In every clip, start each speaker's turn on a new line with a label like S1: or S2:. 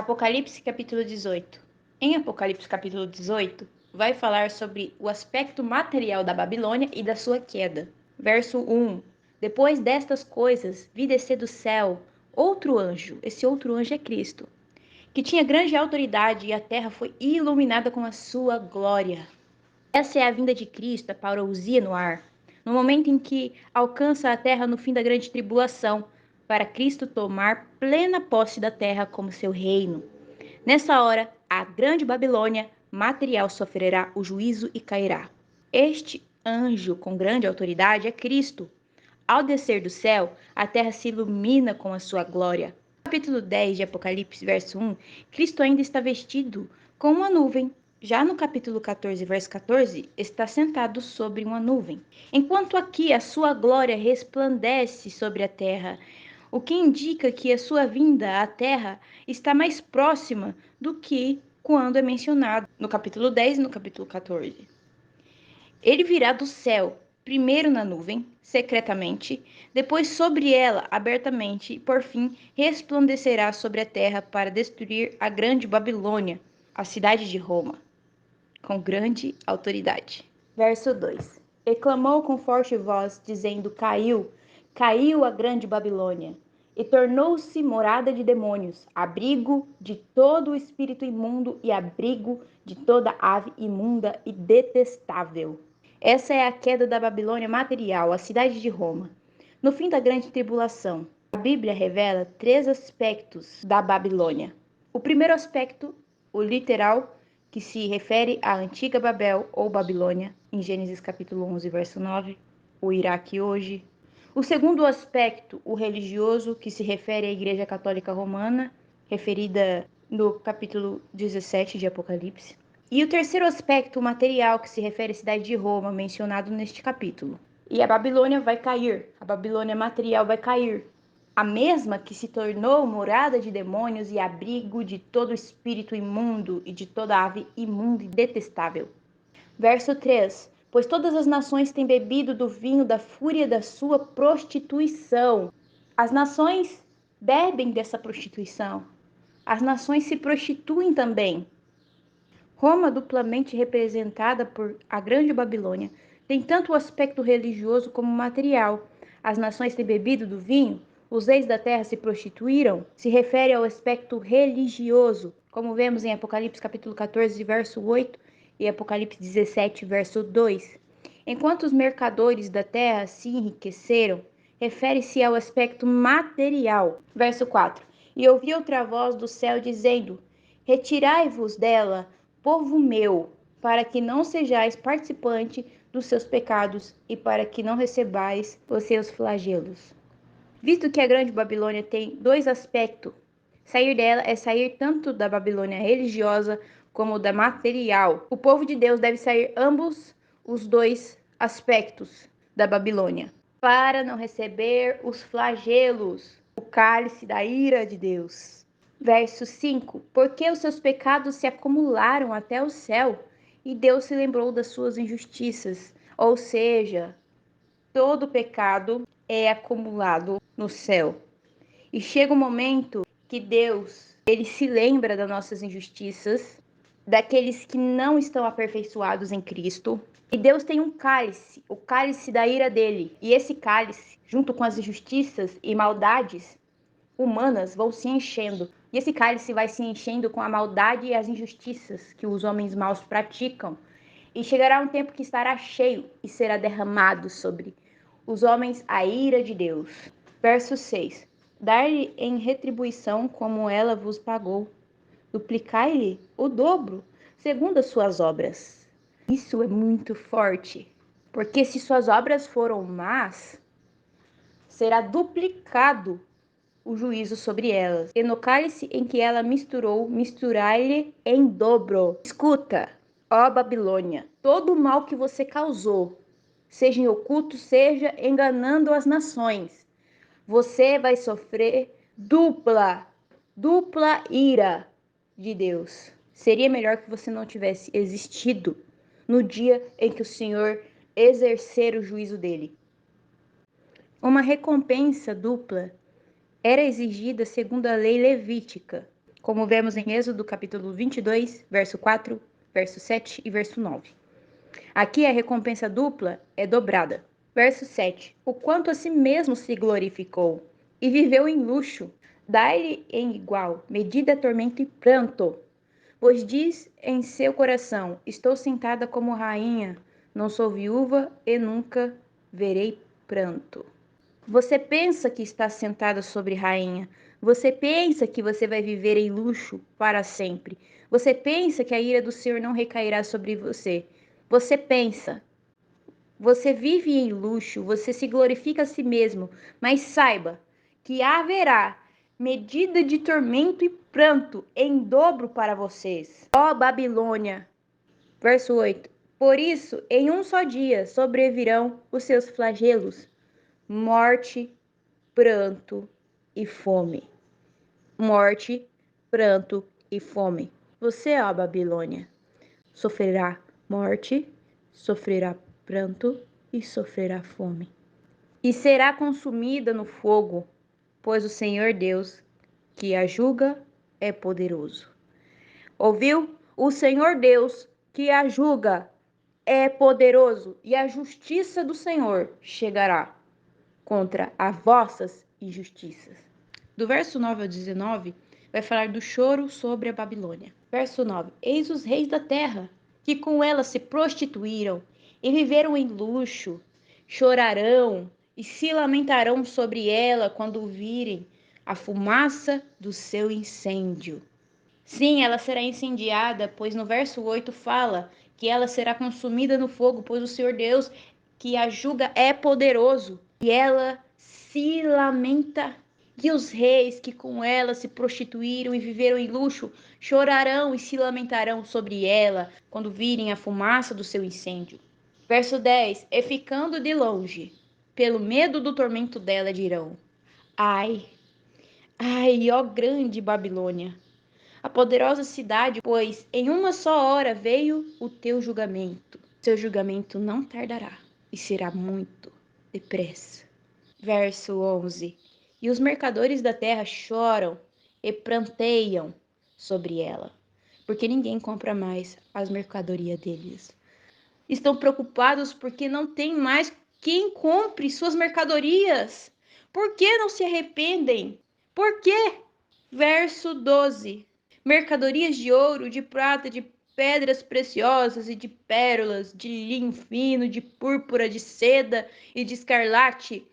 S1: Apocalipse capítulo 18. Em Apocalipse capítulo 18, vai falar sobre o aspecto material da Babilônia e da sua queda. Verso 1. Depois destas coisas, vi descer do céu outro anjo, esse outro anjo é Cristo, que tinha grande autoridade e a terra foi iluminada com a sua glória. Essa é a vinda de Cristo, a parousia no ar, no momento em que alcança a terra no fim da grande tribulação, para Cristo tomar plena posse da terra como seu reino. Nessa hora, a grande Babilônia material sofrerá o juízo e cairá. Este anjo com grande autoridade é Cristo. Ao descer do céu, a terra se ilumina com a sua glória. No capítulo 10 de Apocalipse, verso 1, Cristo ainda está vestido com uma nuvem. Já no capítulo 14, verso 14, está sentado sobre uma nuvem. Enquanto aqui a sua glória resplandece sobre a terra, o que indica que a sua vinda à terra está mais próxima do que quando é mencionado no capítulo 10 e no capítulo 14. Ele virá do céu, primeiro na nuvem, secretamente, depois sobre ela, abertamente, e por fim resplandecerá sobre a terra para destruir a grande Babilônia, a cidade de Roma, com grande autoridade. Verso 2. E clamou com forte voz, dizendo: Caiu, caiu a grande Babilônia, e tornou-se morada de demônios, abrigo de todo o espírito imundo e abrigo de toda ave imunda e detestável. Essa é a queda da Babilônia material, a cidade de Roma. No fim da grande tribulação, a Bíblia revela 3 aspectos da Babilônia. O primeiro aspecto, o literal, que se refere à antiga Babel ou Babilônia, em Gênesis capítulo 11, verso 9, o Iraque hoje. O segundo aspecto, o religioso, que se refere à Igreja Católica Romana, referida no capítulo 17 de Apocalipse. E o terceiro aspecto, o material, que se refere à cidade de Roma, mencionado neste capítulo. E a Babilônia vai cair, a Babilônia material vai cair. A mesma que se tornou morada de demônios e abrigo de todo espírito imundo e de toda ave imunda e detestável. Verso 3. Pois todas as nações têm bebido do vinho da fúria da sua prostituição. As nações bebem dessa prostituição. As nações se prostituem também. Roma, duplamente representada por a Grande Babilônia, tem tanto o aspecto religioso como material. As nações têm bebido do vinho, os reis da terra se prostituíram, se refere ao aspecto religioso, como vemos em Apocalipse capítulo 14, verso 8 e Apocalipse 17, verso 2. Enquanto os mercadores da terra se enriqueceram, refere-se ao aspecto material. Verso 4. E ouvi outra voz do céu dizendo: Retirai-vos dela, povo meu, para que não sejais participante dos seus pecados e para que não recebais os seus flagelos. Visto que a grande Babilônia tem 2 aspectos, sair dela é sair tanto da Babilônia religiosa como da material. O povo de Deus deve sair ambos os 2 aspectos da Babilônia, para não receber os flagelos, o cálice da ira de Deus. Verso 5. Porque os seus pecados se acumularam até o céu, e Deus se lembrou das suas injustiças. Ou seja, todo pecado é acumulado no céu. E chega um momento que Deus, ele se lembra das nossas injustiças, daqueles que não estão aperfeiçoados em Cristo. E Deus tem um cálice, o cálice da ira dele. E esse cálice, junto com as injustiças e maldades humanas, vão se enchendo. E esse cálice vai se enchendo com a maldade e as injustiças que os homens maus praticam. E chegará um tempo que estará cheio e será derramado sobre os homens a ira de Deus. Verso 6. Dar-lhe em retribuição como ela vos pagou. Duplicai-lhe o dobro, segundo as suas obras. Isso é muito forte, porque se suas obras foram más, será duplicado o juízo sobre elas. E no cálice em que ela misturou, misturai-lhe em dobro. Escuta, ó Babilônia, todo o mal que você causou, seja em oculto, seja enganando as nações, você vai sofrer dupla ira de Deus. Seria melhor que você não tivesse existido no dia em que o Senhor exercer o juízo dele. Uma recompensa dupla era exigida segundo a lei levítica. como vemos em Êxodo capítulo 22, verso 4, verso 7 e verso 9. Aqui a recompensa dupla é dobrada. Verso 7. O quanto a si mesmo se glorificou e viveu em luxo, dai-lhe em igual medida tormento e pranto. Pois diz em seu coração: estou sentada como rainha, não sou viúva e nunca verei pranto. Você pensa que está sentada sobre rainha. Você pensa que você vai viver em luxo para sempre. Você pensa que a ira do Senhor não recairá sobre você. Você pensa. Você vive em luxo, você se glorifica a si mesmo, mas saiba que haverá medida de tormento e pranto em dobro para vocês. Ó Babilônia, verso 8. Por isso, em um só dia sobrevirão os seus flagelos, morte, pranto e fome. Morte, pranto e fome. Você, ó Babilônia, sofrerá morte, sofrerá pranto e sofrerá fome. E será consumida no fogo, pois o Senhor Deus, que a julga, é poderoso. Ouviu? O Senhor Deus, que a julga, é poderoso, e a justiça do Senhor chegará contra as vossas injustiças. Do verso 9 ao 19, vai falar do choro sobre a Babilônia. Verso 9. Eis os reis da terra, que com ela se prostituíram e viveram em luxo, chorarão e se lamentarão sobre ela quando virem a fumaça do seu incêndio. Sim, ela será incendiada, pois no verso 8 fala que ela será consumida no fogo, pois o Senhor Deus, que a julga, é poderoso. E ela se lamenta. E os reis que com ela se prostituíram e viveram em luxo chorarão e se lamentarão sobre ela quando virem a fumaça do seu incêndio. Verso 10. E ficando de longe, pelo medo do tormento dela, dirão: ai, ai, ó grande Babilônia, a poderosa cidade, pois em uma só hora veio o teu julgamento. Seu julgamento não tardará e será muito depressa. Verso 11. E os mercadores da terra choram e pranteiam sobre ela, porque ninguém compra mais as mercadorias deles. Estão preocupados porque não tem mais quem compre suas mercadorias. Por que não se arrependem? Por quê? Verso 12. Mercadorias de ouro, de prata, de pedras preciosas e de pérolas, de linho fino, de púrpura, de seda e de escarlate,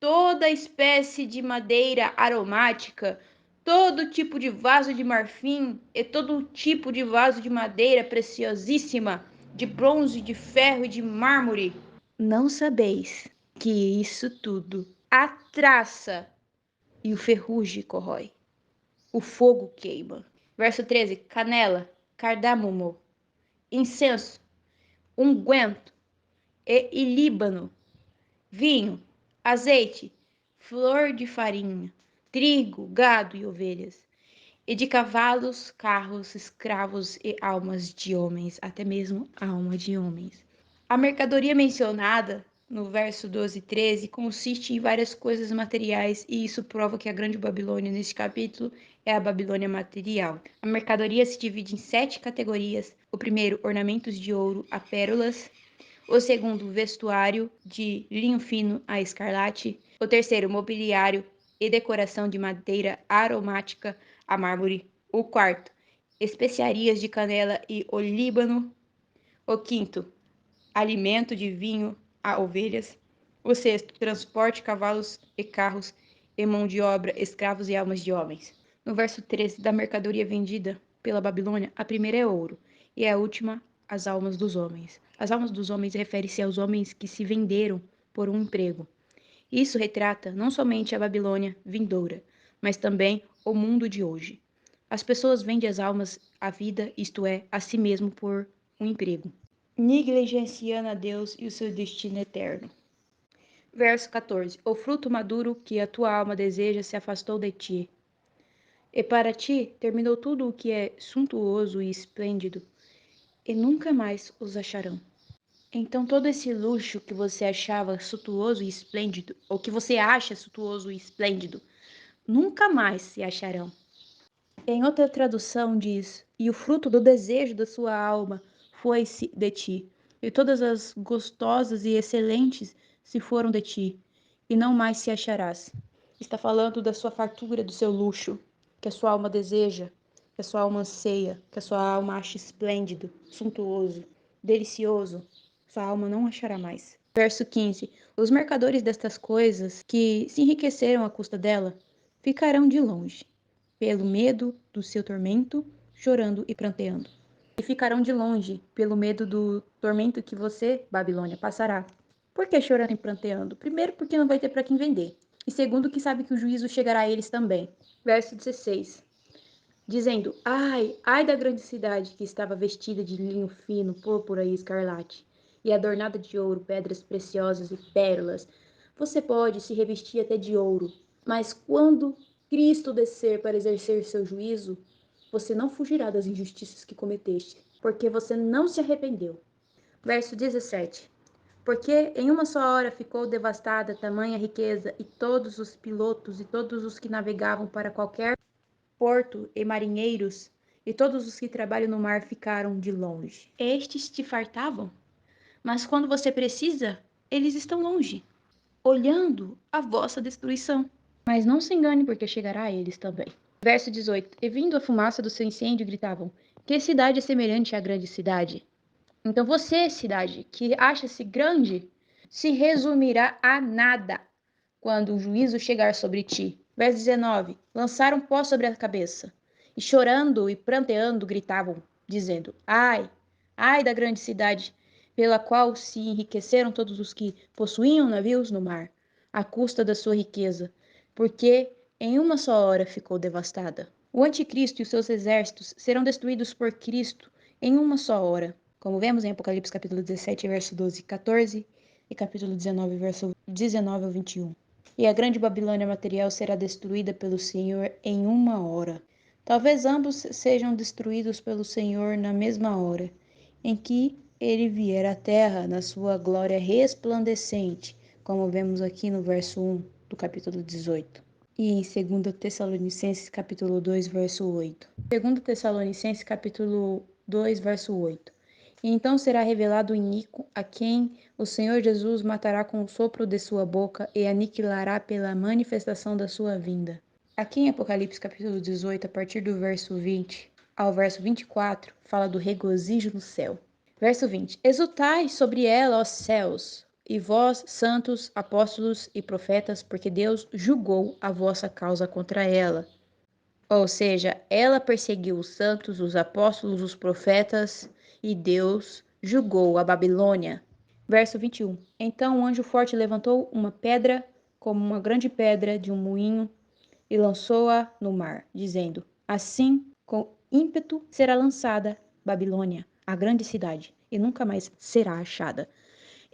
S1: toda espécie de madeira aromática, todo tipo de vaso de marfim e todo tipo de vaso de madeira preciosíssima, de bronze, de ferro e de mármore. Não sabeis que isso tudo a traça e o ferrugem corrói, o fogo queima. Verso 13. Canela, cardâmomo, incenso, unguento e ilíbano, vinho, azeite, flor de farinha, trigo, gado e ovelhas, e de cavalos, carros, escravos e almas de homens, até mesmo alma de homens. A mercadoria mencionada no verso 12 e 13 consiste em várias coisas materiais, e isso prova que a Grande Babilônia, neste capítulo, é a Babilônia material. A mercadoria se divide em 7 categorias. O primeiro, ornamentos de ouro a pérolas. O segundo, vestuário de linho fino a escarlate. O terceiro, mobiliário e decoração de madeira aromática a mármore. O quarto, especiarias de canela e olíbano. O quinto, alimento de vinho a ovelhas. O sexto, transporte, cavalos e carros, e mão de obra, escravos e almas de homens. No verso 13, da mercadoria vendida pela Babilônia, a primeira é ouro, e a última, as almas dos homens. As almas dos homens refere-se aos homens que se venderam por um emprego. Isso retrata não somente a Babilônia vindoura, mas também o mundo de hoje. As pessoas vendem as almas à vida, isto é, a si mesmo por um emprego, negligenciando a Deus e o seu destino eterno. Verso 14. O fruto maduro que a tua alma deseja se afastou de ti. E para ti terminou tudo o que é suntuoso e esplêndido, e nunca mais os acharão. Então todo esse luxo que você achava suntuoso e esplêndido, ou que você acha suntuoso e esplêndido, nunca mais se acharão. Em outra tradução diz: e o fruto do desejo da sua alma foi-se de ti, e todas as gostosas e excelentes se foram de ti, e não mais se acharás. Está falando da sua fartura, do seu luxo, que a sua alma deseja, que a sua alma anseia, que a sua alma acha esplêndido, suntuoso, delicioso. Sua alma não achará mais. Verso 15: os mercadores destas coisas, que se enriqueceram à custa dela, ficarão de longe, pelo medo do seu tormento, chorando e pranteando. E ficarão de longe, pelo medo do tormento que você, Babilônia, passará. Por que chorando e pranteando? Primeiro, porque não vai ter para quem vender. E segundo, que sabe que o juízo chegará a eles também. Verso 16. Dizendo: ai, ai da grande cidade que estava vestida de linho fino, púrpura e escarlate, e adornada de ouro, pedras preciosas e pérolas. Você pode se revestir até de ouro, mas quando Cristo descer para exercer seu juízo, você não fugirá das injustiças que cometeste, porque você não se arrependeu. Verso 17. Porque em uma só hora ficou devastada tamanha riqueza, e todos os pilotos e todos os que navegavam para qualquer porto e marinheiros, e todos os que trabalham no mar ficaram de longe. Estes te fartavam, mas quando você precisa, eles estão longe, olhando a vossa destruição. Mas não se engane, porque chegará a eles também. Verso 18. E vindo a fumaça do seu incêndio, gritavam: que cidade é semelhante à grande cidade? Então você, cidade, que acha-se grande, se resumirá a nada quando o juízo chegar sobre ti. Verso 19. Lançaram pó sobre a cabeça, e chorando e pranteando gritavam, dizendo: ai, ai da grande cidade, pela qual se enriqueceram todos os que possuíam navios no mar, à custa da sua riqueza, porque em uma só hora ficou devastada. O anticristo e os seus exércitos serão destruídos por Cristo em uma só hora, como vemos em Apocalipse capítulo 17, verso 12 e 14, e capítulo 19, verso 19 ao 21. E a grande Babilônia material será destruída pelo Senhor em uma hora. Talvez ambos sejam destruídos pelo Senhor na mesma hora, em que ele vier à terra na sua glória resplandecente, como vemos aqui no verso 1 do capítulo 18. E em 2 Tessalonicenses capítulo 2, verso 8. 2 Tessalonicenses capítulo 2, verso 8. E então será revelado o iníquo, a quem o Senhor Jesus matará com o sopro de sua boca e aniquilará pela manifestação da sua vinda. Aqui em Apocalipse capítulo 18, a partir do verso 20 ao verso 24, fala do regozijo no céu. Verso 20. Exultai sobre ela, ó céus, e vós, santos, apóstolos e profetas, porque Deus julgou a vossa causa contra ela. Ou seja, ela perseguiu os santos, os apóstolos, os profetas, e Deus julgou a Babilônia. Verso 21. Então o anjo forte levantou uma pedra, como uma grande pedra de um moinho, e lançou-a no mar, dizendo: assim, com ímpeto, será lançada Babilônia, a grande cidade, e nunca mais será achada.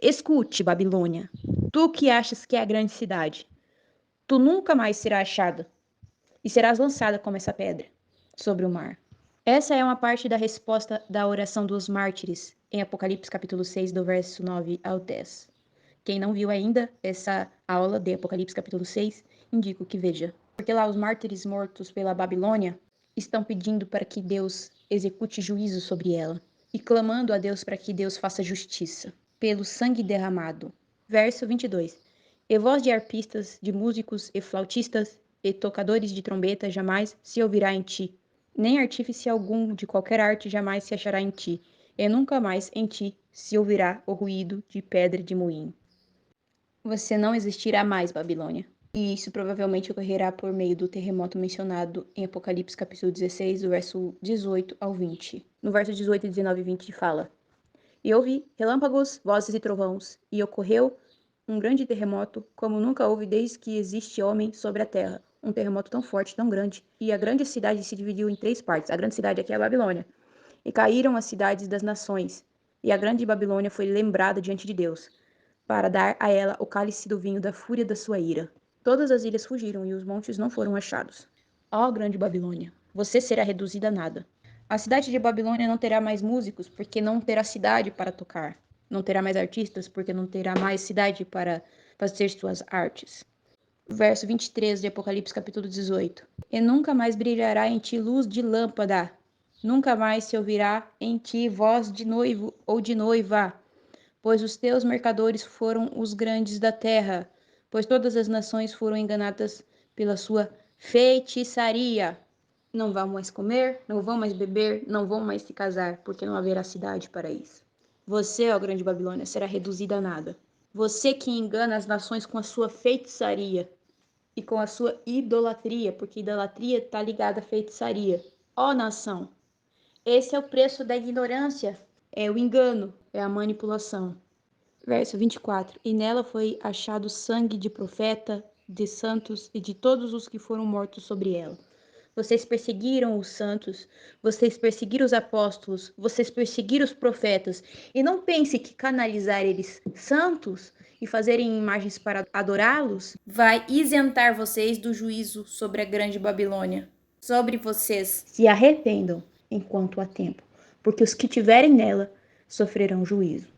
S1: Escute, Babilônia, tu que achas que é a grande cidade, tu nunca mais será achada, e serás lançada como essa pedra sobre o mar. Essa é uma parte da resposta da oração dos mártires, em Apocalipse capítulo 6, do verso 9 ao 10. Quem não viu ainda essa aula de Apocalipse capítulo 6, indico que veja. Porque lá os mártires mortos pela Babilônia estão pedindo para que Deus execute juízo sobre ela e clamando a Deus para que Deus faça justiça pelo sangue derramado. Verso 22. E voz de arpistas, de músicos e flautistas e tocadores de trombeta jamais se ouvirá em ti, nem artífice algum de qualquer arte jamais se achará em ti, e nunca mais em ti se ouvirá o ruído de pedra de moinho. Você não existirá mais, Babilônia. E isso provavelmente ocorrerá por meio do terremoto mencionado em Apocalipse capítulo 16, do verso 18 ao 20. No verso 18, 19 e 20 fala: e houve relâmpagos, vozes e trovões, e ocorreu um grande terremoto, como nunca houve desde que existe homem sobre a terra. Um terremoto tão forte, tão grande, e a grande cidade se dividiu em 3 partes. A grande cidade aqui é a Babilônia. E caíram as cidades das nações, e a grande Babilônia foi lembrada diante de Deus, para dar a ela o cálice do vinho da fúria da sua ira. Todas as ilhas fugiram, e os montes não foram achados. Ó grande Babilônia, você será reduzida a nada. A cidade de Babilônia não terá mais músicos, porque não terá cidade para tocar. Não terá mais artistas, porque não terá mais cidade para fazer suas artes. Verso 23 de Apocalipse capítulo 18. E nunca mais brilhará em ti luz de lâmpada, nunca mais se ouvirá em ti voz de noivo ou de noiva, pois os teus mercadores foram os grandes da terra, pois todas as nações foram enganadas pela sua feitiçaria. Não vão mais comer, não vão mais beber, não vão mais se casar, porque não haverá cidade para isso. Você, ó grande Babilônia, será reduzida a nada. Você que engana as nações com a sua feitiçaria e com a sua idolatria, porque idolatria está ligada à feitiçaria. Ó nação, esse é o preço da ignorância, é o engano, é a manipulação. Verso 24. E nela foi achado sangue de profeta, de santos e de todos os que foram mortos sobre ela. Vocês perseguiram os santos, vocês perseguiram os apóstolos, vocês perseguiram os profetas. E não pense que canalizar eles santos e fazerem imagens para adorá-los vai isentar vocês do juízo sobre a grande Babilônia. Sobre vocês se arrependam enquanto há tempo, porque os que tiverem nela sofrerão juízo.